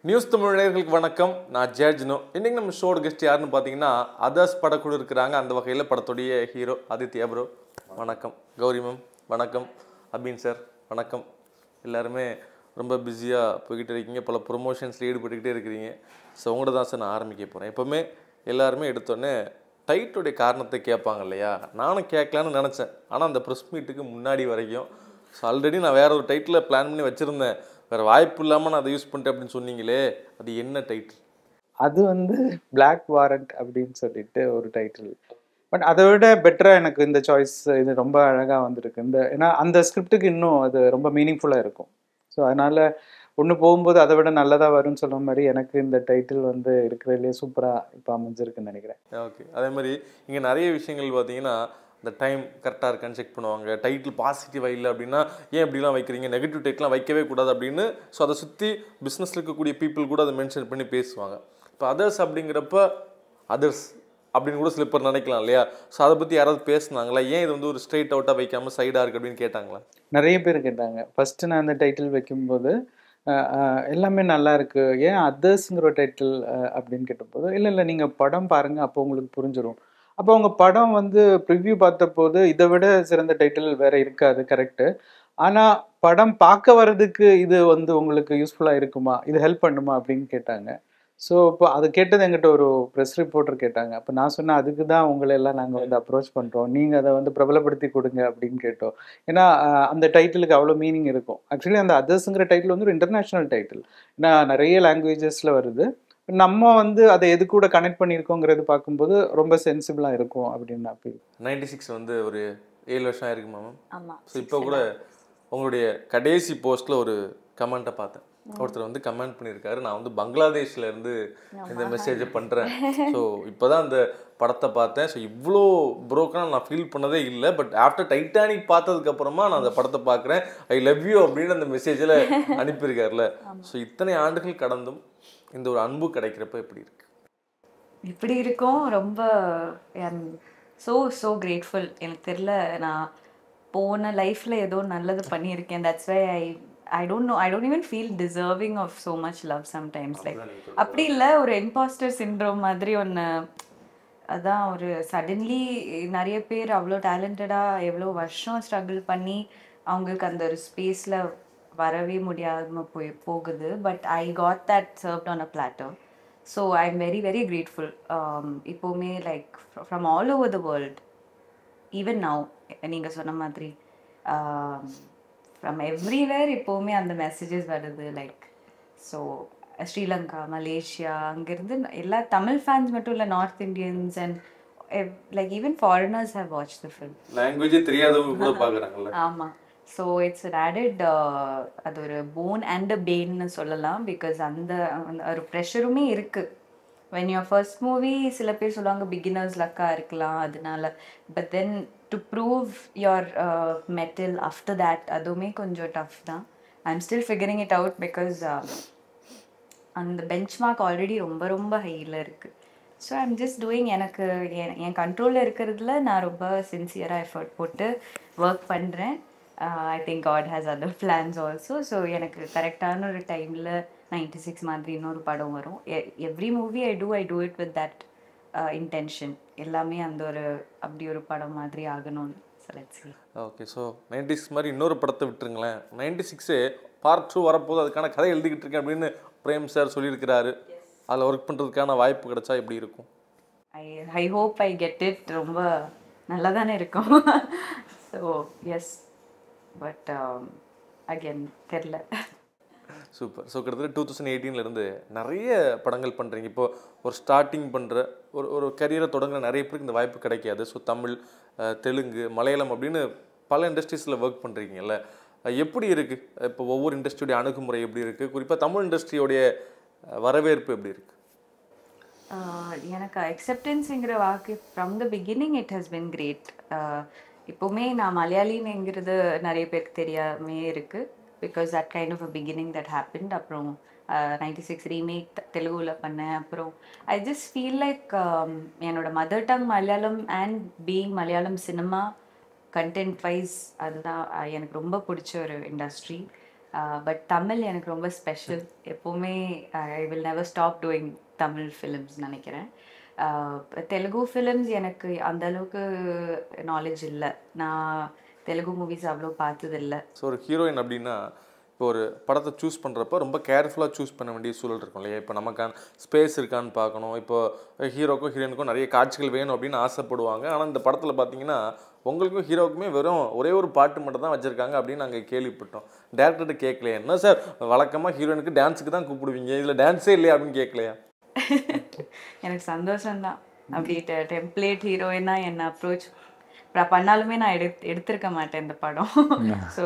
News Tamil நேயர்களுக்கு வணக்கம். நான் ஜெர்ஜினோ. இன்னைக்கு நம்ம ஷோட கெஸ்ட் யாருன்னு பார்த்தீங்கன்னா அதர்ஸ் படக்குழு இருக்கிறாங்க. அந்த வகையில் படத்துடைய ஹீரோ ஆதித்யா ப்ரோ வணக்கம். கௌரி மேம் வணக்கம். அபின் சார் வணக்கம். எல்லாருமே ரொம்ப பிஸியாக போய்கிட்டு இருக்கீங்க, பல ப்ரொமோஷன்ஸில் ஈடுபட்டுக்கிட்டே இருக்கிறீங்க. ஸோ உங்கள்கிட்ட தான் சார் நான் ஆரம்பிக்க போகிறேன். எப்போவுமே எல்லாருமே எடுத்தோடனே டைட்டுடைய காரணத்தை கேட்பாங்க இல்லையா? நானும் கேட்கலான்னு நினச்சேன். ஆனால் அந்த ப்ரெஸ் மீட்டுக்கு முன்னாடி வரைக்கும் ஸோ ஆல்ரெடி நான் வேறு ஒரு டைட்டில் பிளான் பண்ணி வச்சுருந்தேன். வேறு வாய்ப்பு இல்லாமல் நான் அதை யூஸ் பண்ணிட்டேன் அப்படின்னு சொன்னீங்களே, அது என்ன டைட்டில்? அது பிளாக் வாரண்ட் அப்படின்னு சொல்லிட்டு ஒரு டைட்டில். பட் அதை விட பெட்டராக எனக்கு இந்த சாய்ஸ் இது ரொம்ப அழகாக வந்திருக்கு. ஏன்னா அந்த ஸ்கிரிப்டுக்கு இன்னும் அது ரொம்ப மீனிங்ஃபுல்லாக இருக்கும். ஸோ அதனால் ஒன்று போகும்போது அதை விட நல்லதாக வரும்னு சொல்கிற மாதிரி எனக்கு இந்த டைட்டில் இருக்கிறதுலே சூப்பராக இப்போ அமைஞ்சிருக்குன்னு நினைக்கிறேன். ஓகே. அதே மாதிரி இங்கே நிறைய விஷயங்கள் பார்த்தீங்கன்னா இந்த டைம் கரெக்டாக இருக்கான்னு செக் பண்ணுவாங்க. டைட்டில் பாசிட்டிவாக இல்லை அப்படின்னா ஏன் இப்படிலாம் வைக்கிறீங்க, நெகட்டிவ் டைட்டிலாம் வைக்கவே கூடாது அப்படின்னு. ஸோ அதை சுற்றி பிஸ்னஸில் இருக்கக்கூடிய பீப்புள் கூட அதை மென்ஷன் பண்ணி பேசுவாங்க. இப்போ அதர்ஸ் அப்படிங்கிறப்ப அதர்ஸ் அப்படின்னு கூட சில பேர் நினைக்கலாம் இல்லையா? ஸோ அதை பற்றி யாராவது பேசுனாங்களா? ஏன் இது ஒரு ஸ்ட்ரெயிட் அவுட்டாக வைக்காமல் சைடாக இருக்குது அப்படின்னு கேட்டாங்களா? நிறைய பேர் கேட்டாங்க. ஃபஸ்ட்டு நான் அந்த டைட்டில் வைக்கும்போது எல்லாமே நல்லா இருக்குது, ஏன் அதர்ஸுங்கிற ஒரு டைட்டில் அப்படின்னு கேட்டபோது, இல்லை நீங்கள் படம் பாருங்கள், அப்போ உங்களுக்கு புரிஞ்சிடும். அப்போ அவங்க படம் ப்ரிவ்யூ பார்த்தபோது இதை விட சிறந்த டைட்டில் வேற இருக்காது, கரெக்டு. ஆனால் படம் பார்க்க வர்றதுக்கு இது உங்களுக்கு யூஸ்ஃபுல்லாக இருக்குமா, இது ஹெல்ப் பண்ணுமா அப்படின்னு கேட்டாங்க. ஸோ இப்போ அது கேட்டது எங்கிட்ட ஒரு ப்ரெஸ் ரிப்போர்ட்டர் கேட்டாங்க. அப்போ நான் சொன்னேன், அதுக்கு தான் உங்களை எல்லாம் நாங்கள் அப்ரோச் பண்ணுறோம், நீங்கள் அதை பிரபலப்படுத்தி கொடுங்க அப்படின்னு கேட்டோம். ஏன்னா அந்த டைட்டிலுக்கு அவ்வளோ மீனிங் இருக்கும். ஆக்சுவலி அந்த அதர்ஸுங்கிற டைட்டில் ஒரு இன்டர்நேஷ்னல் டைட்டில். ஏன்னா நிறைய லாங்குவேஜஸில் வருது. நம்ம அதை எது கூட கனெக்ட் பண்ணியிருக்கோங்கிறது பார்க்கும்போது ரொம்ப சென்சிபிளாக இருக்கும் அப்படின்னு நான் ஃபீல். 96 ஒரு 7 வருஷம் ஆயிருக்குமா மேம்? ஆமாம். ஸோ இப்போ கூட உங்களுடைய கடைசி போஸ்ட்டில் ஒரு கமெண்ட்டை பார்த்தேன். ஒருத்தர் கமெண்ட் பண்ணியிருக்காரு, நான் பங்களாதேஷ்ல இருந்து இந்த மெசேஜை பண்ணுறேன். ஸோ இப்போ தான் அந்த படத்தை பார்த்தேன். ஸோ இவ்வளோ ப்ரோக்கனாக நான் ஃபீல் பண்ணதே இல்லை. பட் ஆஃப்டர் டைட்டானிக் பார்த்ததுக்கப்புறமா நான் அந்த படத்தை பார்க்குறேன், ஐ லவ் யூ அப்படின்னு அந்த மெசேஜில் அனுப்பியிருக்காருல. ஸோ இத்தனை ஆண்டுகள் கடந்தும் இந்த ஒரு அன்பு கிடைக்கிறப்ப எப்படி இருக்கும்? ரொம்ப ஸோ கிரேட்ஃபுல். எனக்கு தெரியல, நான் போன லைஃப்பில் ஏதோ நல்லது பண்ணியிருக்கேன். That's why I don't know, I don't even feel deserving of so much love sometimes. Like அப்படி இல்லை, ஒரு இம்பாஸ்டர் சிண்ட்ரோம் மாதிரி ஒன்று. அதான் சடன்லி நிறைய பேர் அவ்வளோ டேலண்டடாக எவ்வளோ வருஷம் ஸ்ட்ரகிள் பண்ணி அவங்களுக்கு அந்த ஒரு ஸ்பேஸில் வரவே முடியாமல் போகுது. But I got that served on a platter. So I am very very grateful. இப்போவுமே like from all over the world, even now நீங்கள் சொன்ன மாதிரி ஃப்ரம் எவ்ரிவேர் இப்போவுமே அந்த மெசேஜஸ் வருது. லைக் ஸோ ஸ்ரீலங்கா, மலேசியா, அங்கேருந்து எல்லா தமிழ் ஃபேன்ஸ் மட்டும் இல்லை, north Indians and like even foreigners have watch the film. லாங்குவேஜே தெரியாதவங்க கூட பார்க்குறாங்கல்ல. ஆமாம். ஸோ இட்ஸ் an added அது ஒரு போன் அண்ட் அ பெயின்னு சொல்லலாம். பிகாஸ் அந்த ஒரு ப்ரெஷருமே இருக்குது. when your first movie, சில பேர் சொல்லுவாங்க பிகினர்ஸ் லக்காக இருக்கலாம் அதனால. But then to prove your metal after that, அதுவுமே கொஞ்சம் டஃப் தான். I am still figuring it out because அந்த பெஞ்ச் மார்க் ஆல்ரெடி ரொம்ப ரொம்ப ஹையில் இருக்குது. ஸோ ஐம் ஜஸ்ட் டூயிங், எனக்கு என் கண்ட்ரோலில் இருக்கிறதுல நான் ரொம்ப சின்சியராக எஃபர்ட் போட்டு ஒர்க் பண்ணுறேன். I think God has other plans also. So எனக்கு கரெக்டான ஒரு டைமில் 96 மாதிரி இன்னொரு படம் வரும். Every movie I do it with that intention. எல்லாமே அப்படி ஒரு படம் மாதிரி ஆகணும்னு சொல்லி. ஓகே. ஸோ 96 மாதிரி இன்னொரு படத்தை விட்டுருங்களேன். 96 பார்ட் 2 வரப்போது, அதுக்கான கதை எழுதிக்கிட்டு இருக்கேன் அப்படின்னு பிரேம் சார் சொல்லியிருக்கிறாரு. அதில் ஒர்க் பண்ணுறதுக்கான வாய்ப்பு கிடைச்சா எப்படி இருக்கும்? I hope I get it. ரொம்ப நல்லா தானே இருக்கும். ஸோ எஸ், பட் அகெயின் தெரில. சூப்பர். ஸோ கிட்டத்தட்ட 2018 நிறைய படங்கள் பண்ணுறீங்க. இப்போது ஒரு ஸ்டார்டிங் பண்ணுற ஒரு கரியரை தொடங்குற நிறைய பேருக்கு இந்த வாய்ப்பு கிடைக்காது. ஸோ தமிழ், தெலுங்கு, மலையாளம் அப்படின்னு பல இண்டஸ்ட்ரீஸில் ஒர்க் பண்ணுறீங்கல்ல. எப்படி இருக்குது இப்போ ஒவ்வொரு இண்டஸ்ட்ரியோடைய அணுகுமுறை எப்படி இருக்குது? குறிப்பாக தமிழ் இண்டஸ்ட்ரியோடைய வரவேற்பு எப்படி இருக்குது? எனக்கு அக்செப்டன்ஸுங்கிற வாக்கு from the beginning it has been great. இப்போவுமே நான் மலையாளிங்கிறது நிறைய பேருக்கு தெரியாமே இருக்குது. Because that kind of a beginning that happened. அப்புறம் 96 ரீமேக் தெலுங்குல பண்ணேன். அப்புறம் ஐ ஜஸ்ட் ஃபீல் லைக் என்னோட mother tongue Malayalam and being Malayalam cinema content wise அதுதான் எனக்கு ரொம்ப பிடிச்ச ஒரு இண்டஸ்ட்ரி. பட் தமிழ் எனக்கு ரொம்ப ஸ்பெஷல். எப்போவுமே I will never stop doing Tamil films நினைக்கிறேன். தெலுங்கு ஃபிலிம்ஸ் எனக்கு அந்த அளவுக்கு நாலேஜ் இல்லை. நான் தெலுங்கு மூவிஸ் அவ்வளோ பார்த்ததில்லை. ஸோ ஒரு ஹீரோயின் அப்படின்னா இப்போ ஒரு படத்தை சூஸ் பண்ணுறப்ப ரொம்ப கேர்ஃபுல்லாக சூஸ் பண்ண வேண்டிய சூழல் இருக்கும் இல்லையா? இப்போ நமக்கான ஸ்பேஸ் இருக்கான்னு பார்க்கணும். இப்போ ஹீரோக்கும் ஹீரோயினுக்கும் நிறைய காட்சிகள் வேணும் அப்படின்னு ஆசைப்படுவாங்க. ஆனால் இந்த படத்தில் பார்த்தீங்கன்னா உங்களுக்கும் ஹீரோவுக்குமே வெறும் ஒரே ஒரு பாட்டு மட்டும் தான் வச்சுருக்காங்க அப்படின்னு நாங்கள் கேள்விப்பட்டோம். டேரக்டர்கிட்ட கேட்கலையா, என்ன சார் வழக்கமாக ஹீரோயினுக்கு டான்ஸுக்கு தான் கூப்பிடுவீங்க, இதில் டான்ஸே இல்லையா அப்படின்னு கேட்கலையா? எனக்கு சந்தோஷம்தான். அப்படி டெம்ப்ளேட் ஹீரோயினா என்னை அப்ரோச் பண்ணாலுமே நான் எடுத்திருக்க மாட்டேன் இந்த படம். So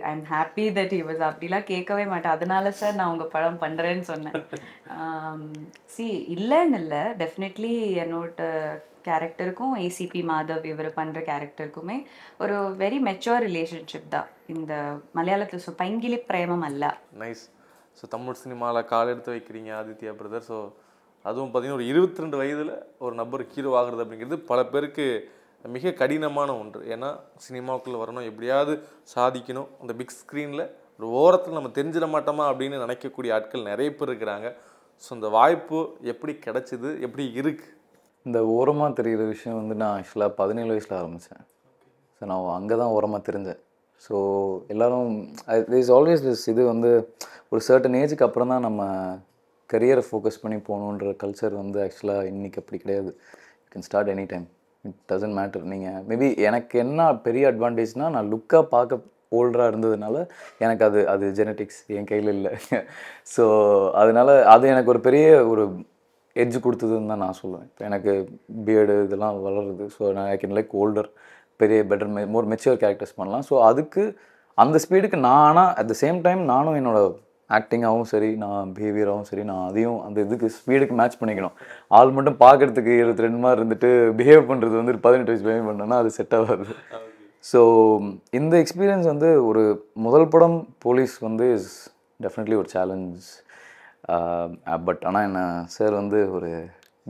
I'm happy that he was. அப்படிலாம் கேட்கவே மாட்டேன். அதனால சார் நான் உங்கள் படம் பண்ணுறேன்னு சொன்னேன். இல்லைன்னு இல்லை, டெஃபினெட்லி என்னோட கேரக்டருக்கும் ஏசிபி மாதவ் இவர் பண்ணுற கேரக்டருக்குமே ஒரு வெரி மெச்சூர் ரிலேஷன்ஷிப் தான் இந்த மலையாளத்தில். பைங்கிலி பிரேமம் அல்ல. நைஸ். ஸோ தமிழ் சினிமாவில் கால் எடுத்து வைக்கிறீங்க ஆதித்யா பிரதர். ஸோ அதுவும் பார்த்தீங்கன்னா ஒரு 22 வயதில் ஒரு நபர் ஹீரோ ஆகுறது அப்படிங்கிறது பல பேருக்கு மிக கடினமான ஒன்று. ஏன்னா சினிமாவுக்குள்ளே வரணும், எப்படியாவது சாதிக்கணும், அந்த பிக் ஸ்க்ரீனில் ஒரு ஓரத்தில் நம்ம தெரிஞ்சிட மாட்டோமா அப்படின்னு நினைக்கக்கூடிய ஆட்கள் நிறைய பேர் இருக்கிறாங்க. ஸோ இந்த வாய்ப்பு எப்படி கிடைச்சிது, எப்படி இருக்குது? இந்த ஓரமாக தெரிகிற விஷயம் வந்து நான் ஆக்சுவலாக 17 வயசில் ஆரம்பித்தேன். ஸோ நான் அங்கே தான் ஓரமாக தெரிஞ்சேன். ஸோ எல்லோரும் இஸ் ஆல்வேஸ் இது வந்து ஒரு சர்டன் ஏஜுக்கு அப்புறம் தான் நம்ம கரியரை ஃபோக்கஸ் பண்ணி போகணுன்ற கல்ச்சர் வந்து ஆக்சுவலாக இன்றைக்கி அப்படி கிடையாது. You can start any time, it doesn't matter. நீங்கள் மேபி எனக்கு என்ன பெரிய அட்வான்டேஜ்னால் நான் லுக்காக பார்க்க ஓல்டராக இருந்ததுனால எனக்கு அது ஜெனட்டிக்ஸ் என் கையில் இல்லை. ஸோ அதனால் அது எனக்கு ஒரு பெரிய ஒரு எட்ஜ் கொடுத்ததுன்னு தான் நான் சொல்லுவேன். இப்போ எனக்கு பியர்டு இதெல்லாம் வளருது. ஸோ நான் ஐ கேன் லைக் ஓல்டர், பெரிய பெட்டர் மோர் மெச்சூர் கேரக்டர்ஸ் பண்ணலாம். ஸோ அதுக்கு அந்த ஸ்பீடுக்கு நான், ஆனால் அட் த சேம் டைம் நானும் என்னோடய ஆக்டிங்காகவும் சரி, நான் பிஹேவியராகவும் சரி, நான் அதையும் அந்த இதுக்கு ஸ்பீடுக்கு மேட்ச் பண்ணிக்கணும். ஆள் மட்டும் பார்க்குறதுக்கு 22 மாதிரி இருந்துட்டு பிஹேவ் பண்ணுறது வந்து 18 வயசு பிஹேவ் பண்ணோன்னா அது செட் ஆகாது. ஸோ இந்த எக்ஸ்பீரியன்ஸ் வந்து ஒரு முதல் படம் போலீஸ் வந்து இஸ் டெஃபினெட்லி ஒரு சேலஞ்ச். பட் ஆனால் என்ன சார் வந்து ஒரு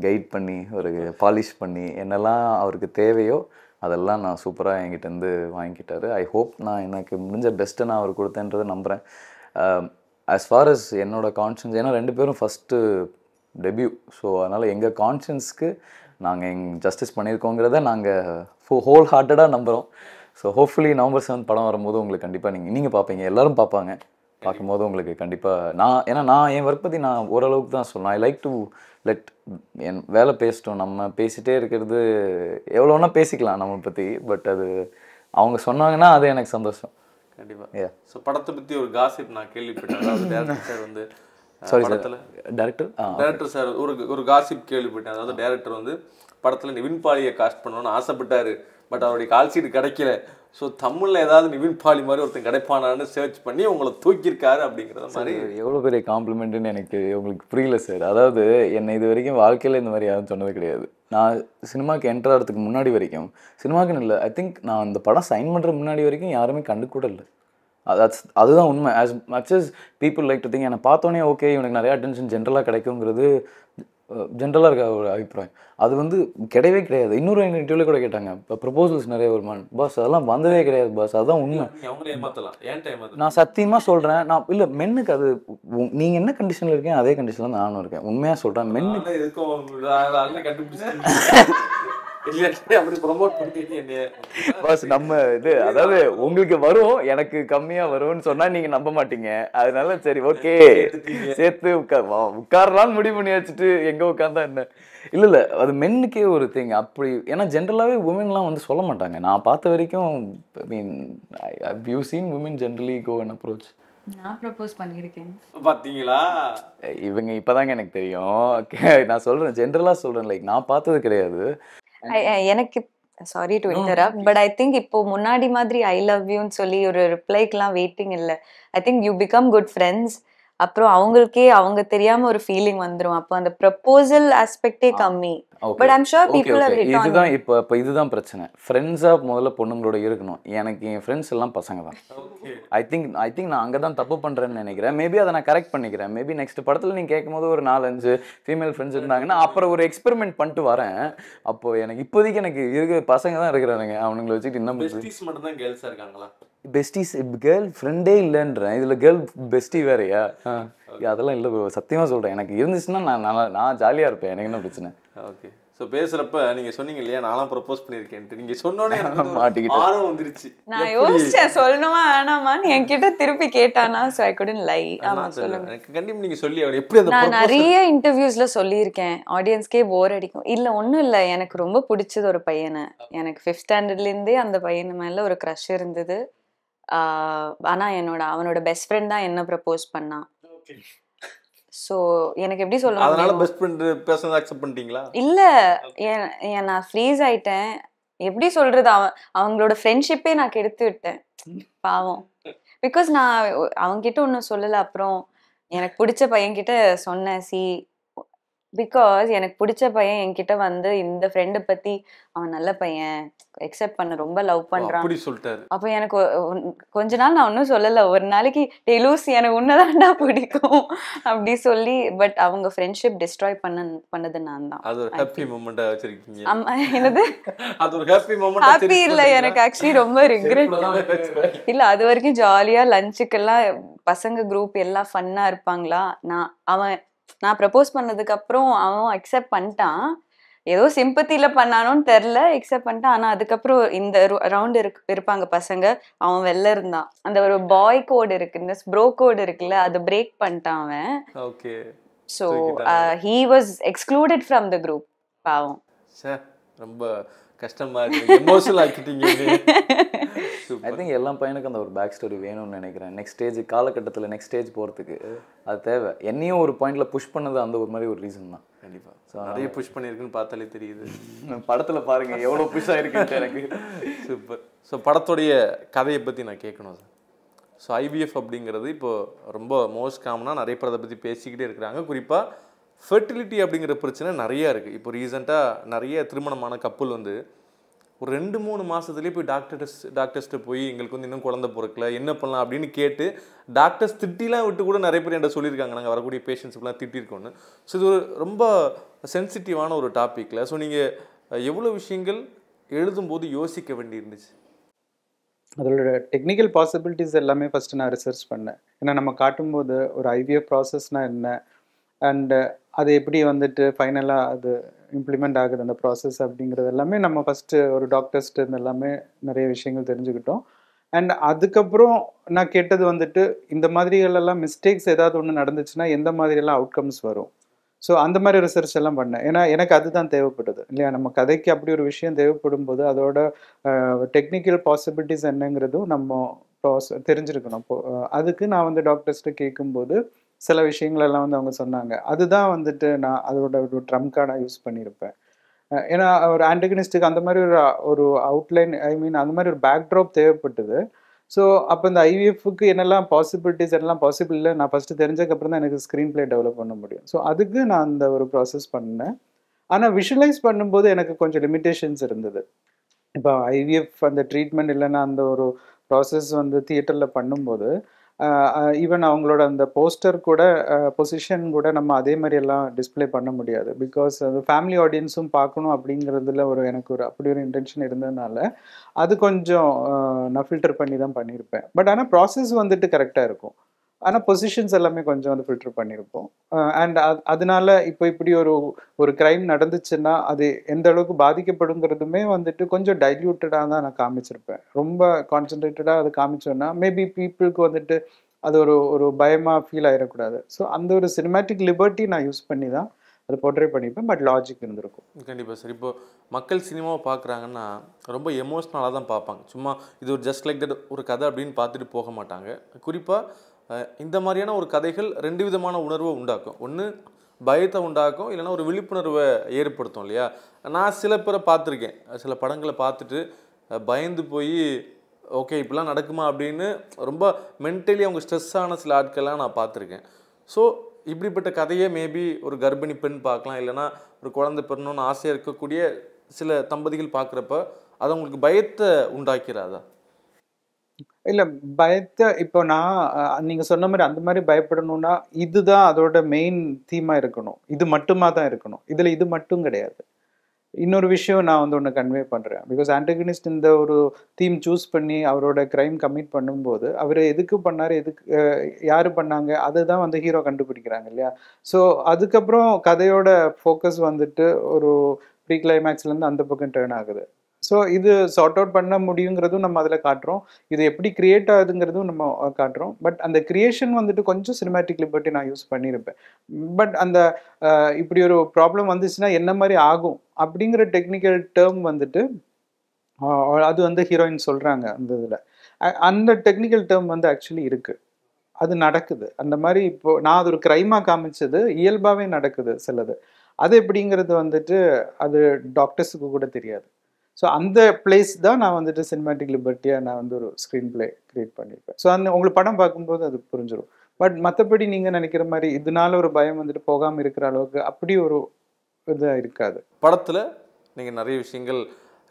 கைட் பண்ணி ஒரு பாலிஷ் பண்ணி என்னெல்லாம் அவருக்கு தேவையோ அதெல்லாம் நான் சூப்பராக என்கிட்டேருந்து வாங்கிக்கிட்டார். ஐ ஹோப் நான் எனக்கு முடிஞ்ச பெஸ்ட்டை நான் அவர் கொடுத்தேன்றதை நம்புகிறேன். ஆஸ் ஃபார் அஸ் என்னோடய கான்ஷியன்ஸ், ஏன்னா 2 பேரும் ஃபஸ்ட்டு டெபியூ. ஸோ அதனால் எங்கள் கான்ஷியன்ஸ்க்கு நாங்கள் ஜஸ்டிஸ் பண்ணியிருக்கோங்கிறத நாங்கள் ஹோல் ஹார்ட்டடாக நம்புகிறோம். ஸோ ஹோப்ஃபுல்லி November 7 படம் வரும்போது உங்களுக்கு கண்டிப்பாக நீங்கள் பார்ப்பீங்க, எல்லோரும் பார்ப்பாங்க. பார்க்கும்போது உங்களுக்கு கண்டிப்பாக ஏன்னா நான் என் ஒர்க் பற்றி நான் ஓரளவுக்கு தான் சொல்லணும். ஐ லைக் டு லெட் என் வேலை பேசிட்டோம். நம்ம பேசிகிட்டே இருக்கிறது எவ்வளோன்னா பேசிக்கலாம் நம்ம பற்றி. பட் அது அவங்க சொன்னாங்கன்னா அது எனக்கு சந்தோஷம். கண்டிப்பாக. ஸோ படத்தை பற்றி ஒரு காசிப் நான் கேள்விப்பட்டேன். அதாவது டேரக்டர் சார் வந்து படத்தில் டேரக்டர் சார் ஒரு காசிப் கேள்விப்பட்டேன். அதாவது டேரக்டர் வந்து படத்தில் நிவின் பாலியை காஸ்ட் பண்ணணும்னு ஆசைப்பட்டார். பட் அவருடைய கால் சீட்டு கிடைக்கல. ஸோ தமிழில் ஏதாவது நிவின் பாலி மாதிரி ஒருத்தன் கிடைப்பானான்னு சர்ச் பண்ணி உங்களை தூக்கியிருக்காரு அப்படிங்கிறத மாதிரி. எவ்வளோ பெரிய காம்ப்ளிமெண்ட்டுன்னு எனக்கு உங்களுக்கு புரியல சார். அதாவது என்னை இது வரைக்கும் வாழ்க்கையில் இந்த மாதிரி யாரும் சொன்னது கிடையாது. நான் சினிமாவுக்கு என்டர் ஆகிறதுக்கு முன்னாடி வரைக்கும், சினிமாக்குன்னு இல்லை, ஐ திங்க் நான் அந்த படம் சைன் பண்ணுற முன்னாடி வரைக்கும் யாருமே கண்டு கூட இல்லை. அதுதான் உண்மை. As much as people like to think, என்னை பார்த்தோன்னே ஓகே இவனுக்கு நிறையா அட்டென்ஷன் ஜென்ரலாக கிடைக்குங்கிறது ஜென்ரலாக இருக்க ஒரு அபிப்பிராயம். அது வந்து கிடையவே கிடையாது. இன்னொரு எங்கள் இன்டர்வியூவில் கூட கேட்டாங்க, இப்போ ப்ரொபோசல்ஸ் நிறைய வருமான் பாஸ், அதெல்லாம் வந்ததே கிடையாது பாஸ். அதுதான் உண்மை. நான் சத்தியமாக சொல்கிறேன். நான் இல்லை, மென்னுக்கு அது நீங்கள் என்ன கண்டிஷனில் இருக்கேன் அதே கண்டிஷனில் தான் நானும் இருக்கேன். உண்மையாக சொல்கிறேன். மென்னுக்கு பாஸ் நம்ம இது, அதாவது உங்களுக்கு வரும், எனக்கு கம்மியாக வரும்னு சொன்னால் நீங்கள் நம்ப மாட்டீங்க. அதனால சரி ஓகே சேர்த்து உட்காரலான்னு முடிவு பண்ணி வச்சுட்டு எங்கே உட்காந்தா என்ன. இல்லை அது மென்னுக்கே ஒரு திங் அப்படி. ஏன்னா ஜென்ரலாகவே உமன்லாம் வந்து சொல்ல மாட்டாங்க. நான் பார்த்த வரைக்கும் I mean you seen women generally go and approach. நான் ப்ரப்போஸ் பண்ணியிருக்கேன் பார்த்தீங்களா? இவங்க இப்போதாங்க எனக்கு தெரியும். நான் சொல்கிறேன், ஜென்ரலாக சொல்கிறேன், லைக் நான் பார்த்தது கிடையாது. எனக்கு sorry to interrupt, but I think இப்போ முன்னாடி மாதிரி ஐ லவ் யூன்னு சொல்லி ஒரு ரிப்ளைக்கெலாம் வெயிட்டிங் இல்லை. I think you become good friends. அப்புறம் அவங்களுக்கே அவங்க தெரியாம ஒரு ஃபீலிங் வந்துடும். அப்போ அந்த ப்ரப்போசல் ஆஸ்பெக்டே கம்மி. But I'm sure okay people have okay hit on இதுதான் இப்போ இதுதான் பிரச்சனை. ஃப்ரெண்ட்ஸாக முதல்ல பொண்ணுங்களோட இருக்கணும். எனக்கு என் ஃப்ரெண்ட்ஸ் எல்லாம் பசங்க தான். ஐ திங்க் நான் அங்கே தான் தப்பு பண்ணுறேன்னு நினைக்கிறேன். மேபி அதை நான் கரெக்ட் பண்ணிக்கிறேன். மேபி நெக்ஸ்ட் படத்தில் நீங்கள் கேட்கும்போது ஒரு 4-5 ஃபீமேல் ஃப்ரெண்ட்ஸ் இருந்தாங்கன்னா அப்புறம் ஒரு எக்ஸ்பெரிமெண்ட் பண்ணிட்டு வரேன். அப்போ எனக்கு இப்போதைக்கு எனக்கு இருக்க பசங்க தான் இருக்கிறானுங்க. அவனுங்களை வச்சுட்டு இன்னும் பெஸ்டிஸ் மட்டும் தான் கேர்ள்ஸாக இருக்காங்களா? பெஸ்டிஸ் கேர்ள் ஃப்ரெண்டே இல்லைன்றேன். இதில் கேர்ள் பெஸ்டி வேறையா? அதெல்லாம் இல்லை ப்ரோ, சத்தியமாக சொல்கிறேன். எனக்கு இருந்துச்சுன்னா நான் ஜாலியாக இருப்பேன். எனக்கு என்ன பிரச்சனை? ஓகே. ஸோ பேசுகிறப்ப நீங்கள் சொன்னீங்க இல்லையா, நான்லாம் ப்ரப்போஸ் பண்ணியிருக்கேன்ட்டு. நீங்கள் சொன்னோன்னே மாட்டிக்கிட்டேன். ஆர்வம் வந்துருச்சு. நான் யோசிச்சேன் சொல்லணுமா வேணாமான்னு, என்கிட்ட திருப்பி கேட்டானா. ஸோ ஐ குடன்ட் லை. ஆமாம் சொல்லுங்க. எனக்கு கண்டிப்பாக நீங்கள் சொல்லி அவர் எப்படி அதை நான் நிறைய இன்டர்வியூஸ்ல சொல்லியிருக்கேன். ஆடியன்ஸ்க்கே போர் அடிக்கும். இல்லை ஒன்றும் இல்லை, எனக்கு ரொம்ப பிடிச்சது ஒரு பையனை. எனக்கு 5th ஸ்டாண்டர்ட்லேருந்தே அந்த பையனு மேலே ஒரு க்ரஷ் இருந்தது. ஆனால் அவனோட பெஸ்ட் ஃப்ரெண்ட் தான் என்ன ப்ரப்போஸ் பண்ணான். ஸோ எனக்கு எப்படி சொல்ல அதனால முடியும்? பெஸ்ட் ஃப்ரெண்ட் பேசுனதை அக்செப்ட் பண்ணிட்டீங்களா? இல்லை, நான் ஃப்ரீஸ் ஆயிட்டேன். எப்படி சொல்றது, அவங்களோட ஃப்ரெண்ட்ஷிப்பே நான் கெடுத்து விட்டேன் பாவம். பிகாஸ் நான் அவங்ககிட்ட ஒன்றும் சொல்லலை. அப்புறம் எனக்கு பிடிச்ச பையன்கிட்ட சொன்னேன். பிகாஸ் எனக்கு பிடிச்ச பையன் என்கிட்ட வந்து இந்த ஃப்ரெண்டை பற்றி அவன் நல்ல பையன், எக்ஸெப்ட் பண்ண ரொம்ப லவ் பண்ணுறான் அப்படி சொல்லிட்டாரு. அப்போ எனக்கு கொஞ்ச நாள் நான் ஒன்றும் சொல்லலை. ஒரு நாளைக்கு டெலூஸ் எனக்கு உன்னதாண்டா பிடிக்கும் அப்படி சொல்லி. பட் அவங்க ஃப்ரெண்ட்ஷிப் டிஸ்ட்ராய் பண்ணது நான் தான். அது ஒரு ஹாப்பி மொமெண்ட்டாக வச்சிருக்கீங்க. ஆமா, என்னது அது ஒரு ஹாப்பி மொமெண்ட். ஹாப்பி இல்லை, எனக்கு ஆக்சுவலி ரொம்ப ரிக்ரெட். இல்லை, அது வரைக்கும் ஜாலியாக லஞ்சுக்கெல்லாம் பசங்க குரூப் எல்லாம் ஃபன்னாக இருப்பாங்களா. நான் ப்ரப்போஸ் பண்ணதுக்கு அப்புறம் அவன் அக்செப்ட் பண்ணிட்டான். ஏதோ சிம்பத்தியில் பண்ணானோன்னு தெரில, அக்செப்ட் பண்ணிட்டான். ஆனால் அதுக்கப்புறம் இந்த ரவுண்ட் இருப்பாங்க பசங்க, அவன் வெளில இருந்தான். அந்த ஒரு பாய் கோட் இருக்கு, இந்த ப்ரோ கோட் இருக்குல்ல, அதை பிரேக் பண்ணிட்டான் அவன். Okay. So he was excluded from the group. பாவம். சார் ரொம்ப கஷ்டமா இருக்கு, எமோஷனல் ஆக்கிட்டீங்க. ஐ திங்க் எல்லா பையனுக்கும் அந்த ஒரு பேக் ஸ்டோரி வேணும்னு நினைக்கிறேன். நெக்ஸ்ட் ஸ்டேஜ் காலகட்டத்தில் நெக்ஸ்ட் ஸ்டேஜ் போகிறதுக்கு அது தேவை. என்னையும் ஒரு பாயிண்டில் புஷ் பண்ணது அந்த ஒரு மாதிரி ஒரு ரீசன் தான். கண்டிப்பாக. ஸோ நிறைய புஷ் பண்ணியிருக்குன்னு பார்த்தாலே தெரியுது. படத்தில் பாருங்கள் எவ்வளோ புஷ் ஆகிருக்குன்ட்டு எனக்கு. சூப்பர். ஸோ படத்துடைய கதையை பற்றி நான் கேட்கணும் சார். ஸோ ஐவிஎஃப் அப்படிங்கிறது இப்போது ரொம்ப மோஸ்ட் காமனாக நிறைய பேர் அதை பற்றி பேசிக்கிட்டே இருக்கிறாங்க. குறிப்பாக ஃபெர்டிலிட்டி அப்படிங்கிற பிரச்சனை நிறையா இருக்குது. இப்போ ரீசெண்டாக நிறைய திருமணமான கப்புள் வந்து ஒரு 2-3 மாதத்துலேயே போய் டாக்டர்ஸ்ட்டு போய் எங்களுக்கு வந்து இன்னும் குழந்தை பிறக்கல, என்ன பண்ணலாம் அப்படின்னு கேட்டு டாக்டர்ஸ் திட்டிலாம் விட்டு கூட நிறைய பேர் என்கிட்ட சொல்லியிருக்காங்க, நாங்கள் வரக்கூடிய பேஷண்ட்ஸுக்குலாம் திட்டிருக்கோன்னு. ஸோ இது ஒரு ரொம்ப சென்சிட்டிவான ஒரு டாப்பிக்கில். ஸோ நீங்கள் எவ்வளோ விஷயங்கள் எழுதும்போது யோசிக்க வேண்டி இருந்துச்சு? அதோட டெக்னிக்கல் பாசிபிலிட்டிஸ் எல்லாமே ஃபஸ்ட்டு நான் ரிசர்ச் பண்ணேன். ஏன்னா நம்ம காட்டும்போது ஒரு ஐவிஎஃப் ப்ராசஸ்னால் என்ன, அண்டு அது எப்படி வந்துட்டு ஃபைனலாக அது இம்ப்ளிமெண்ட் ஆகுது அந்த ப்ராசஸ் அப்படிங்கிறது எல்லாமே நம்ம ஃபஸ்ட்டு ஒரு டாக்டர்ஸ்ட்டு இருந்து எல்லாமே நிறைய விஷயங்கள் தெரிஞ்சுக்கிட்டோம். அண்ட் அதுக்கப்புறம் நான் கேட்டது வந்துட்டு இந்த மாதிரிகளெல்லாம் மிஸ்டேக்ஸ் ஏதாவது ஒன்று நடந்துச்சுன்னா எந்த மாதிரியெல்லாம் அவுட்கம்ஸ் வரும். ஸோ அந்த மாதிரி ரிசர்ச் எல்லாம் பண்ணேன். ஏன்னா எனக்கு அதுதான் தேவைப்படுது இல்லையா. நம்ம கதைக்கு அப்படி ஒரு விஷயம் தேவைப்படும் போது அதோட டெக்னிக்கல் பாசிபிலிட்டிஸ் என்னங்கிறதும் நம்ம தெரிஞ்சிருக்கணும். அப்போது அதுக்கு நான் வந்து டாக்டர்ஸ்ட்டு கேட்கும்போது சில விஷயங்களெல்லாம் வந்து அவங்க சொன்னாங்க. அதுதான் வந்துட்டு நான் அதோட ஒரு ட்ரம் கார்டாக யூஸ் பண்ணியிருப்பேன். ஏன்னா ஒரு ஆன்டகனிஸ்ட்டுக்கு அந்த மாதிரி ஒரு அவுட்லைன், ஐ மீன் அந்த மாதிரி ஒரு பேக்ட்ராப் தேவைப்பட்டது. ஸோ அப்போ இந்த ஐவிஎஃப்க்கு என்னெல்லாம் பாசிபிலிட்டிஸ் என்னெல்லாம் பாசிபிள் இல்லை நான் ஃபஸ்ட்டு தெரிஞ்சதுக்கப்புறம் தான் எனக்கு ஸ்க்ரீன் பிளே டெவலப் பண்ண முடியும். ஸோ அதுக்கு நான் அந்த ஒரு ப்ராசஸ் பண்ணேன். ஆனால் விஷுவலைஸ் பண்ணும்போது எனக்கு கொஞ்சம் லிமிட்டேஷன்ஸ் இருந்தது. இப்போ ஐவிஎஃப் அந்த ட்ரீட்மெண்ட் இல்லைன்னா அந்த ஒரு ப்ராசஸ் வந்து தியேட்டரில் பண்ணும்போது ஈவன் அவங்களோட அந்த போஸ்டர் கூட பொசிஷன் கூட நம்ம அதே மாதிரி எல்லாம் டிஸ்பிளே பண்ண முடியாது. பிகாஸ் அது ஃபேமிலி ஆடியன்ஸும் பார்க்கணும் அப்படிங்கிறதுல எனக்கு ஒரு அப்படி ஒரு இன்டென்ஷன் இருந்ததுனால அது கொஞ்சம் நான் ஃபில்டர் பண்ணி தான் பண்ணியிருப்பேன். பட் ஆனால் ப்ராசஸ் வந்துட்டு கரெக்டாக இருக்கும். ஆனால் பொசிஷன்ஸ் எல்லாமே கொஞ்சம் வந்து ஃபில்டர் பண்ணியிருப்போம். அண்ட் அதனால இப்போ இப்படி ஒரு க்ரைம் நடந்துச்சுன்னா அது எந்த அளவுக்கு பாதிக்கப்படுங்கிறதுமே வந்துட்டு கொஞ்சம் டைல்யூட்டடாக தான் நான் காமிச்சிருப்பேன். ரொம்ப கான்சன்ட்ரேட்டடாக அது காமிச்சோன்னா மேபி பீப்புளுக்கு வந்துட்டு அது ஒரு பயமாக ஃபீல் ஆகிடக்கூடாது. ஸோ அந்த ஒரு சினிமேட்டிக் லிபர்ட்டி நான் யூஸ் பண்ணி தான் அதை போர்ட்ரே பண்ணிப்பேன். பட் லாஜிக் இருந்திருக்கும். கண்டிப்பாக சார். இப்போ மக்கள் சினிமாவை பார்க்குறாங்கன்னா ரொம்ப எமோஷ்னலாக தான் பார்ப்பாங்க. சும்மா இது ஒரு ஜஸ்ட் லைக் தட் ஒரு கதை அப்படின்னு பார்த்துட்டு போக மாட்டாங்க. குறிப்பாக இந்த மாதிரியான ஒரு கதைகள் 2 விதமான உணர்வை உண்டாக்கும். ஒன்று பயத்தை உண்டாக்கும், இல்லைன்னா ஒரு விழிப்புணர்வை ஏற்படுத்தும் இல்லையா. நான் சில பேரை பார்த்துருக்கேன், சில படங்களை பார்த்துட்டு பயந்து போய் ஓகே இப்படிலாம் நடக்குமா அப்படின்னு ரொம்ப மென்டலி அவங்க ஸ்ட்ரெஸ் ஆன சில ஆட்கள்லாம் நான் பார்த்துருக்கேன். ஸோ இப்படிப்பட்ட கதையை மேபி ஒரு கர்ப்பிணி பெண் பார்க்கலாம், இல்லைன்னா ஒரு குழந்தை பெறணும்னு ஆசையாக இருக்கக்கூடிய சில தம்பதிகள் பார்க்குறப்ப அது உங்களுக்கு பயத்தை உண்டாக்கிறாதா? இல்ல பயத்தை இப்போ நான் நீங்க சொன்ன மாதிரி அந்த மாதிரி பயப்படணும்னா இதுதான் அதோட மெயின் தீமா இருக்கணும், இது மட்டுமா தான் இருக்கணும், இதுல இது மட்டும் கிடையாது. இன்னொரு விஷயம் நான் வந்து ஒன்று கன்வே பண்ணுறேன். பிகாஸ் ஆண்டகனிஸ்ட் இந்த ஒரு தீம் சூஸ் பண்ணி அவரோட க்ரைம் கமிட் பண்ணும்போது அவர் எதுக்கு பண்ணார், எதுக்கு யார் பண்ணாங்க, அதுதான் வந்து ஹீரோ கண்டுபிடிக்கிறாங்க இல்லையா. ஸோ அதுக்கப்புறம் கதையோட ஃபோக்கஸ் வந்துட்டு ஒரு ப்ரீ கிளைமேக்ஸ்லேருந்து அந்த பக்கம் டேர்ன் ஆகுது. ஸோ இது சார்ட் அவுட் பண்ண முடியுங்கிறதும் நம்ம அதில் காட்டுறோம், இது எப்படி கிரியேட் ஆகுதுங்கிறதும் நம்ம காட்டுறோம். பட் அந்த கிரியேஷன் வந்துட்டு கொஞ்சம் சினிமேட்டிக் லிபர்ட்டி நான் யூஸ் பண்ணியிருப்பேன். பட் அந்த இப்படி ஒரு ப்ராப்ளம் வந்துச்சுன்னா என்ன மாதிரி ஆகும் அப்படிங்கிற டெக்னிக்கல் டேர்ம் வந்துட்டு அது வந்து ஹீரோயின் சொல்கிறாங்க அந்த இதில். அந்த டெக்னிக்கல் டேர்ம் வந்து ஆக்சுவலி இருக்குது, அது நடக்குது. அந்த மாதிரி இப்போ நான் அது ஒரு க்ரைமாக காமிச்சது இயல்பாகவே நடக்குது சிலது. அது எப்படிங்கிறது வந்துட்டு அது டாக்டர்ஸுக்கு கூட தெரியாது. ஸோ அந்த பிளேஸ் தான் நான் வந்துட்டு சினிமேட்டிக் லிபர்ட்டியாக நான் வந்து ஒரு ஸ்க்ரீன் பிளே கிரியேட் பண்ணியிருப்பேன். ஸோ அந்த உங்களுக்கு படம் பார்க்கும்போது அது புரிஞ்சிடும். பட் மற்றபடி நீங்கள் நினைக்கிற மாதிரி இதனால ஒரு பயம் வந்துட்டு போகாமல் இருக்கிற அளவுக்கு அப்படி ஒரு இதாக இருக்காது. படத்தில் நீங்கள் நிறைய விஷயங்கள்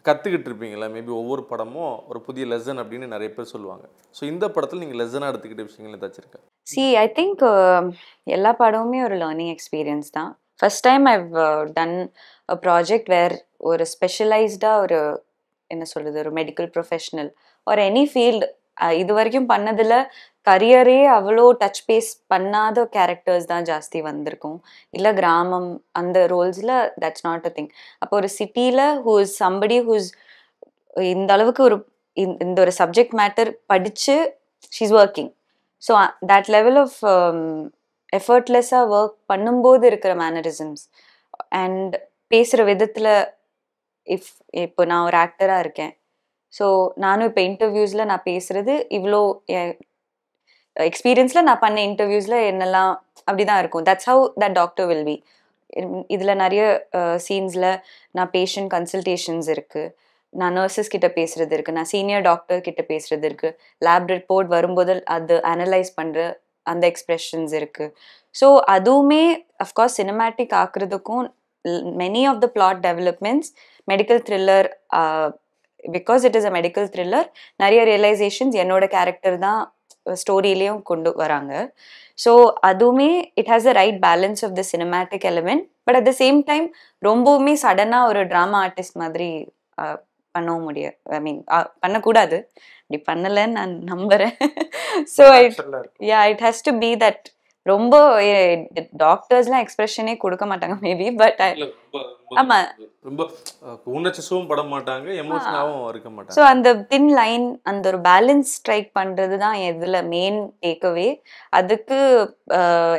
கற்றுக்கிட்டு இருப்பீங்களா? மேபி ஒவ்வொரு படமும் ஒரு புதிய லெசன் அப்படின்னு நிறைய பேர் சொல்லுவாங்க. ஸோ இந்த படத்தில் நீங்கள் லெசனாக எடுத்துக்கிட்ட விஷயங்கள் ஏதாச்சும் இருக்கா? ஐ திங்க் எல்லா படமுமே ஒரு லேர்னிங் எக்ஸ்பீரியன்ஸ் தான். First time I've done a project where ஒரு ஸ்பெஷலைஸ்டாக ஒரு என்ன சொல்கிறது ஒரு மெடிக்கல் ப்ரொஃபஷனல் ஒரு எனி ஃபீல்டு இது வரைக்கும் பண்ணதில் கரியரே அவ்வளோ டச் பேஸ் பண்ணாத கேரக்டர்ஸ் தான் ஜாஸ்தி வந்திருக்கும். இல்லை கிராமம் அந்த ரோல்ஸில் தட்ஸ் நாட் அ திங். அப்போ ஒரு சிட்டியில் ஹூஸ் சம்படி ஹூஸ் இந்த அளவுக்கு ஒரு இந்த ஒரு சப்ஜெக்ட் மேட்டர் படித்து she's working. So that level of எஃபர்ட்லெஸ்ஸாக ஒர்க் பண்ணும்போது இருக்கிற மேனரிசம்ஸ் அண்ட் பேசுகிற விதத்தில் இப்போ நான் ஒரு ஆக்டராக இருக்கேன். ஸோ நானும் இப்போ இன்டர்வியூஸில் நான் பேசுகிறது இவ்வளோ எக்ஸ்பீரியன்ஸில் நான் பண்ண இன்டர்வியூஸில் என்னெல்லாம் அப்படி தான் இருக்கும். That's how that doctor will be. இதில் நிறைய சீன்ஸில் நான் பேஷண்ட் கன்சல்டேஷன்ஸ் இருக்குது, நான் நர்சஸ் கிட்ட பேசுகிறது இருக்குது, நான் சீனியர் டாக்டர் கிட்ட பேசுகிறது இருக்குது, லேப் ரிப்போர்ட் வரும்போது அது அனலைஸ் பண்ணுற அந்த எக்ஸ்பிரஷன்ஸ் இருக்குது. ஸோ அதுவுமே அஃப்கோர்ஸ் சினிமேட்டிக் ஆக்குறதுக்கும் many of the plot developments medical thriller because it is a medical thriller நிறைய realizations என்னோட கேரக்டர் தான் ஸ்டோரியிலையும் கொண்டு வராங்க. ஸோ அதுவுமே it has a right balance of the cinematic element. But at the same time ரொம்பவுமே சடனாக ஒரு ட்ராமா ஆர்டிஸ்ட் மாதிரி பண்ணவும் முடியாது. ஐ மீன் பண்ணக்கூடாது, அப்படி பண்ணலைன்னு நான் நம்புகிறேன். So it has to be that ரொம்ப டாக்டர்ஸ்லாம் எக்ஸ்பிரஷனே கொடுக்க மாட்டாங்க மேபி. பட் ஆமா ரொம்ப உணர்ச்சியும் பட மாட்டாங்க, எமோஷனாவும் இருக்க மாட்டாங்க. ஸோ அந்த தின் லைன் அந்த ஒரு பேலன்ஸ் ஸ்ட்ரைக் பண்றது தான் இதுல மெயின் டேக்அவே. அதுக்கு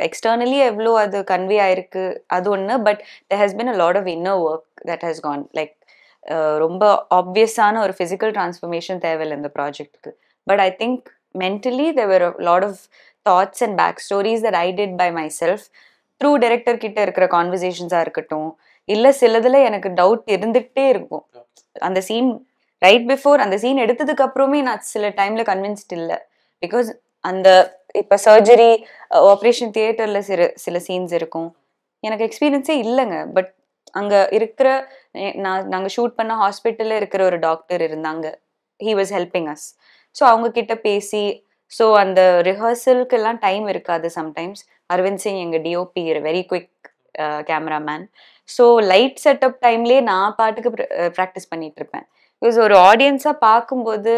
எக்ஸ்டர்னலி எவ்வளோ அது கன்வே ஆயிருக்கு அது ஒன்று. But there has been a lot of inner work that has gone like ரொம்ப ஆப்வியஸான ஒரு ஃபிசிக்கல் டிரான்ஸ்ஃபர்மேஷன் தேவையில்லை இந்த ப்ராஜெக்ட்டுக்கு. But I think mentally there were a lot of thoughts and backstories that I did by myself through director கிட்ட இருக்கிற கான்வர்சேஷன்ஸாக இருக்கட்டும், இல்லை சிலதில் எனக்கு டவுட் இருந்துகிட்டே இருக்கும். அந்த சீன் ரைட் பிஃபோர் அந்த சீன் எடுத்ததுக்கு அப்புறமே நான் சில டைம்ல கன்வின்ஸ்ட் இல்லை. பிகாஸ் அந்த இப்போ சர்ஜரி ஆப்ரேஷன் தியேட்டரில் சில சீன்ஸ் இருக்கும், எனக்கு எக்ஸ்பீரியன்ஸே இல்லைங்க. பட் அங்கே இருக்கிற நாங்கள் ஷூட் பண்ண ஹாஸ்பிட்டலில் இருக்கிற ஒரு டாக்டர் இருந்தாங்க, he was helping us. So அவங்கக்கிட்ட பேசி ஸோ அந்த ரிஹர்சலுக்கெல்லாம் டைம் இருக்காது சம்டைம்ஸ். அரவிந்த் சிங் எங்கள் DOP very quick cameraman. So light setup டைம்லேயே நான் பாட்டுக்கு ப்ராக்டிஸ் பண்ணிட்டு இருப்பேன். பிகாஸ் ஒரு ஆடியன்ஸாக பார்க்கும்போது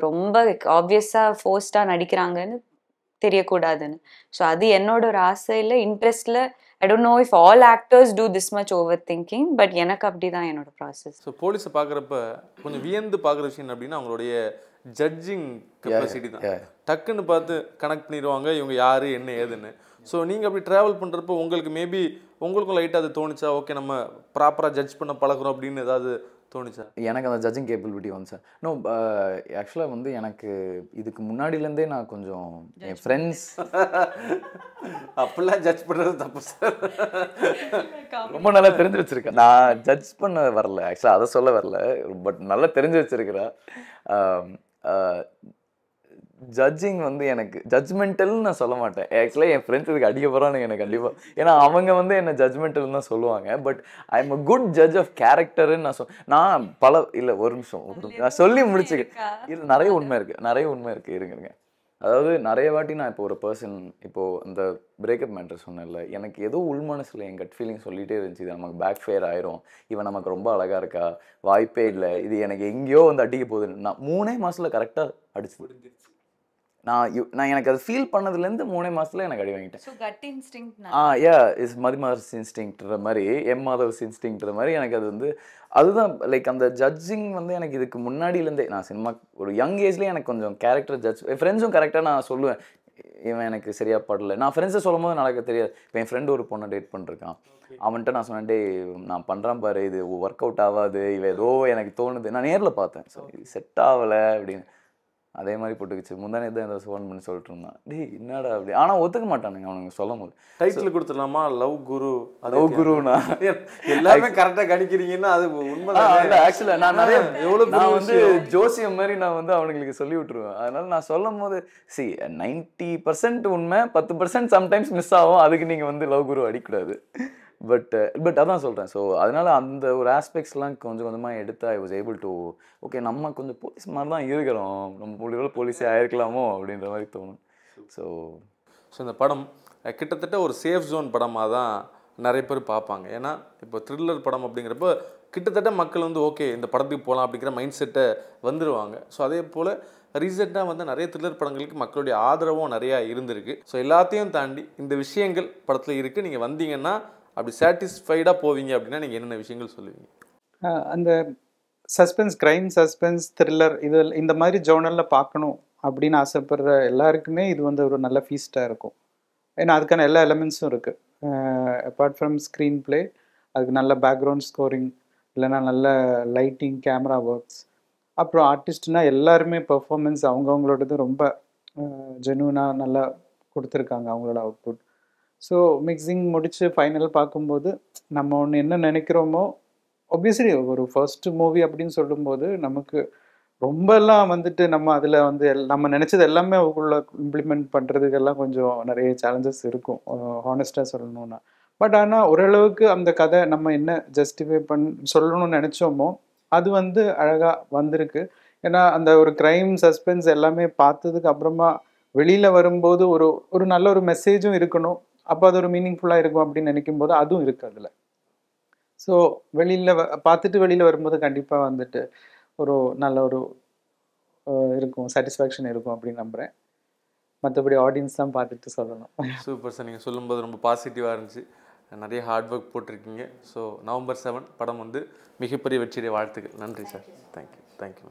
ரொம்ப ஆப்வியஸாக ஃபோர்ஸ்டாக நடிக்கிறாங்கன்னு தெரியக்கூடாதுன்னு. ஸோ அது என்னோட ஒரு ஆசையில் இன்ட்ரெஸ்டில் I don't know if all actors do this much overthinking, but எனக்கு அப்படி தான் என்னோட ப்ராசஸ். ஸோ போலீஸை பார்க்குறப்ப கொஞ்சம் வியந்து பார்க்குற விஷயம் அப்படின்னா அவங்களுடைய ஜட்ஜிங் கெப்பாசிட்டி தான். டக்குன்னு பார்த்து கனெக்ட் பண்ணிடுவாங்க இவங்க யார் என்ன ஏதுன்னு. ஸோ நீங்கள் அப்படி ட்ராவல் பண்ணுறப்போ உங்களுக்கு மேபி உங்களுக்கும் லைட்டாக அது தோணுச்சா, ஓகே நம்ம ப்ராப்பராக ஜட்ஜ் பண்ண பழகிறோம் அப்படின்னு ஏதாவது தோணுச்சா? எனக்கு அந்த ஜட்ஜிங் கேப்பபிலிட்டி வந்து சார் நோ ஆக்சுவலாக வந்து எனக்கு இதுக்கு முன்னாடியிலேருந்தே நான் கொஞ்சம் என் ஃப்ரெண்ட்ஸ் அப்படிலாம் ஜட்ஜ் பண்ணுறது தப்பு சார். ரொம்ப நல்லா தெரிஞ்சு வச்சுருக்கேன். நான் ஜட்ஜ் பண்ண வரல, ஆக்சுவலாக அதை சொல்ல வரல, பட் நல்லா தெரிஞ்சு வச்சுருக்கிறேன். ஜட்ஜிங் வந்து எனக்கு ஜட்ஜ்மெண்டல்னு நான் சொல்ல மாட்டேன். ஆக்சுவலாக என் ஃப்ரெண்ட்ஸ் இதுக்கு அடிக்க போகிறானுங்க எனக்கு கண்டிப்பாக. ஏன்னா அவங்க வந்து என்ன ஜட்ஜ்மெண்டல்னு தான் சொல்லுவாங்க. But I am a good judge of கேரக்டர்ன்னு நான் இல்லை ஒரு நிமிஷம் நான் சொல்லி முடிச்சுக்கிறேன். இது நிறைய உண்மை இருக்குது இருங்க. அதாவது நிறைய வாட்டி நான் இப்போ ஒரு பர்சன் இப்போது அந்த பிரேக்கப் மேட்டர் சொன்னேன்ல, எனக்கு ஏதோ உள் மனசில் என் கட் ஃபீலிங் சொல்லிகிட்டே இருந்துச்சு, இது நமக்கு பேக் ஃபயர் ஆயிரும், இவன் நமக்கு ரொம்ப அழகாக இருக்கா, வாய்ப்பே இல்லை, இது எனக்கு எங்கேயோ வந்து அடிக்க போகுதுன்னு. நான் 3 மாதத்தில் கரெக்டாக அடிச்சு நான் எனக்கு அது ஃபீல் பண்ணதுலேருந்து 3 மாதத்துல எனக்கு அடி வாங்கிட்டேன். ஸோ கட் இன்ஸ்டிங்க்ட் இஸ் மதிமார்ஸ் இன்ஸ்டிங்க்ட்ற மாதிரி, மாதவ்ஸ் இன்ஸ்டிங்க்ட்ற மாதிரி எனக்கு அது வந்து அதுதான் லைக் அந்த ஜட்ஜிங் வந்து எனக்கு இதுக்கு முன்னாடியிலேருந்தே நான் சினிமா ஒரு யங் ஏஜ்லேயே எனக்கு கொஞ்சம் கேரக்டர் ஜட்ஜ் என் ஃப்ரெண்ட்ஸும் கரெக்டாக நான் சொல்லுவேன், இவன் எனக்கு சரியாக படலை. நான் ஃப்ரெண்ட்ஸை சொல்லும் போது எனக்கு தெரியாது. இப்போ என் ஃப்ரெண்டு ஒரு பொண்ணை டேட் பண்ணிருக்கான், அவன்கிட்ட நான் சொன்னேன், டே நான் பண்ணுறேன் பாரு, இது ஒர்க் அவுட் ஆகாது, இவன் ஏதோ எனக்கு தோணுது, நான் நேரில் பார்த்தேன், ஸோ இது செட் ஆகலை அப்படின்னு. அதே மாதிரி போட்டுக்கிச்சு. முந்தானே தான் ஏதாவது ஃபோன் பண்ணி சொல்லிட்டு இருந்தான், டேய் என்னடா அப்படி. ஆனால் ஒத்துக்க மாட்டானுங்க அவனுங்க சொல்லும் போது. டைட்டில் கொடுத்துடலாமா, லவ் குரு. லவ் குருனா எல்லாருமே கரெக்டாக கணிக்கிறீங்கன்னா அது உண்மை. ஆக்சுவலாக நான் நான் வந்து ஜோசியம் மாதிரி நான் வந்து அவனுங்களுக்கு சொல்லி விட்டுருவேன். அதனால நான் சொல்லும் போது 90% உண்மை, 10% சம்டைம்ஸ் மிஸ் ஆகும். அதுக்கு நீங்கள் வந்து லவ் குரு அடிக்கூடாது. பட் அதான் சொல்கிறேன். ஸோ அதனால் அந்த ஒரு ஆஸ்பெக்ட்ஸ்லாம் கொஞ்சம் கொஞ்சமாக எடுத்து I was able to okay, நம்ம கொஞ்சம் போலீஸ் மாதிரி தான் இருக்கிறோம், நம்ம போலீஸே ஆயிருக்கலாமோ அப்படின்ற மாதிரி தோணும். ஸோ இந்த படம் கிட்டத்தட்ட ஒரு சேஃப் ஜோன் படமாக தான் நிறைய பேர் பார்ப்பாங்க. ஏன்னா இப்போ த்ரில்லர் படம் அப்படிங்கிறப்ப கிட்டத்தட்ட மக்கள் வந்து ஓகே இந்த படத்துக்கு போகலாம் அப்படிங்கிற மைண்ட் செட்டை வந்துடுவாங்க. ஸோ அதே போல் ரீசெண்டாக வந்து நிறைய த்ரில்லர் படங்களுக்கு மக்களுடைய ஆதரவும் நிறையா இருந்திருக்கு. ஸோ எல்லாத்தையும் தாண்டி இந்த விஷயங்கள் படத்தில் இருக்குது. நீங்கள் வந்தீங்கன்னா அப்படி சாட்டிஸ்ஃபைடாக போவீங்க அப்படின்னா நீங்கள் என்னென்ன விஷயங்கள் சொல்லுவீங்க? அந்த சஸ்பென்ஸ், கிரைம் சஸ்பென்ஸ், த்ரில்லர் இது இந்த மாதிரி ஜோனரில் பார்க்கணும் அப்படின்னு ஆசைப்படுற எல்லாருக்குமே இது வந்து ஒரு நல்ல ஃபீஸ்டாக இருக்கும். ஏன்னா அதுக்கான எல்லா எலமெண்ட்ஸும் இருக்குது. அப்பார்ட் ஃப்ரம் ஸ்க்ரீன் பிளே, அதுக்கு நல்ல பேக்ரவுண்ட் ஸ்கோரிங், இல்லைனா நல்ல லைட்டிங், கேமரா ஒர்க்ஸ், அப்புறம் ஆர்டிஸ்ட்னா எல்லாருமே பெர்ஃபார்மன்ஸ் அவங்கவுங்களோடது ரொம்ப ஜென்யூனாக நல்லா கொடுத்துருக்காங்க அவங்களோட அவுட்புட். ஸோ மிக்சிங் முடித்து ஃபைனல் பார்க்கும்போது நம்ம ஒன்று என்ன நினைக்கிறோமோ, ஒப்வியஸ்லி ஒரு ஃபர்ஸ்ட் மூவி அப்படின்னு சொல்லும்போது நமக்கு ரொம்பலாம் வந்துட்டு நம்ம அதில் வந்து நம்ம நினச்சது எல்லாமே அவங்களுக்குள்ள இம்ப்ளிமெண்ட் பண்ணுறதுக்கெல்லாம் கொஞ்சம் நிறைய சேலஞ்சஸ் இருக்கும், ஹானஸ்ட்டாக சொல்லணுன்னா. பட் ஆனால் ஓரளவுக்கு அந்த கதை நம்ம என்ன ஜஸ்டிஃபை சொல்லணும்னு நினச்சோமோ அது வந்து அழகாக வந்திருக்கு. ஏன்னா அந்த ஒரு க்ரைம் சஸ்பென்ஸ் எல்லாமே பார்த்ததுக்கு அப்புறமா வெளியில் வரும்போது ஒரு நல்ல ஒரு மெசேஜும் இருக்கணும், அப்போ அது ஒரு மீனிங்ஃபுல்லாக இருக்கும் அப்படின்னு நினைக்கும் போது அதுவும் இருக்குது அதில். ஸோ வெளியில் பார்த்துட்டு வெளியில் வரும்போது கண்டிப்பாக வந்துட்டு ஒரு நல்ல ஒரு இருக்கும், சாட்டிஸ்ஃபேக்ஷன் இருக்கும் அப்படின்னு நம்புகிறேன். மற்றபடி ஆடியன்ஸ் தான் பார்த்துட்டு சொல்லணும். சூப்பர் சார், நீங்கள் சொல்லும்போது ரொம்ப பாசிட்டிவாக இருந்துச்சு. நிறைய ஹார்ட் ஒர்க் போட்டிருக்கீங்க. ஸோ November 7 படம் வந்து மிகப்பெரிய வெற்றியுடைய வாழ்த்துக்கள். நன்றி சார். தேங்க்யூ.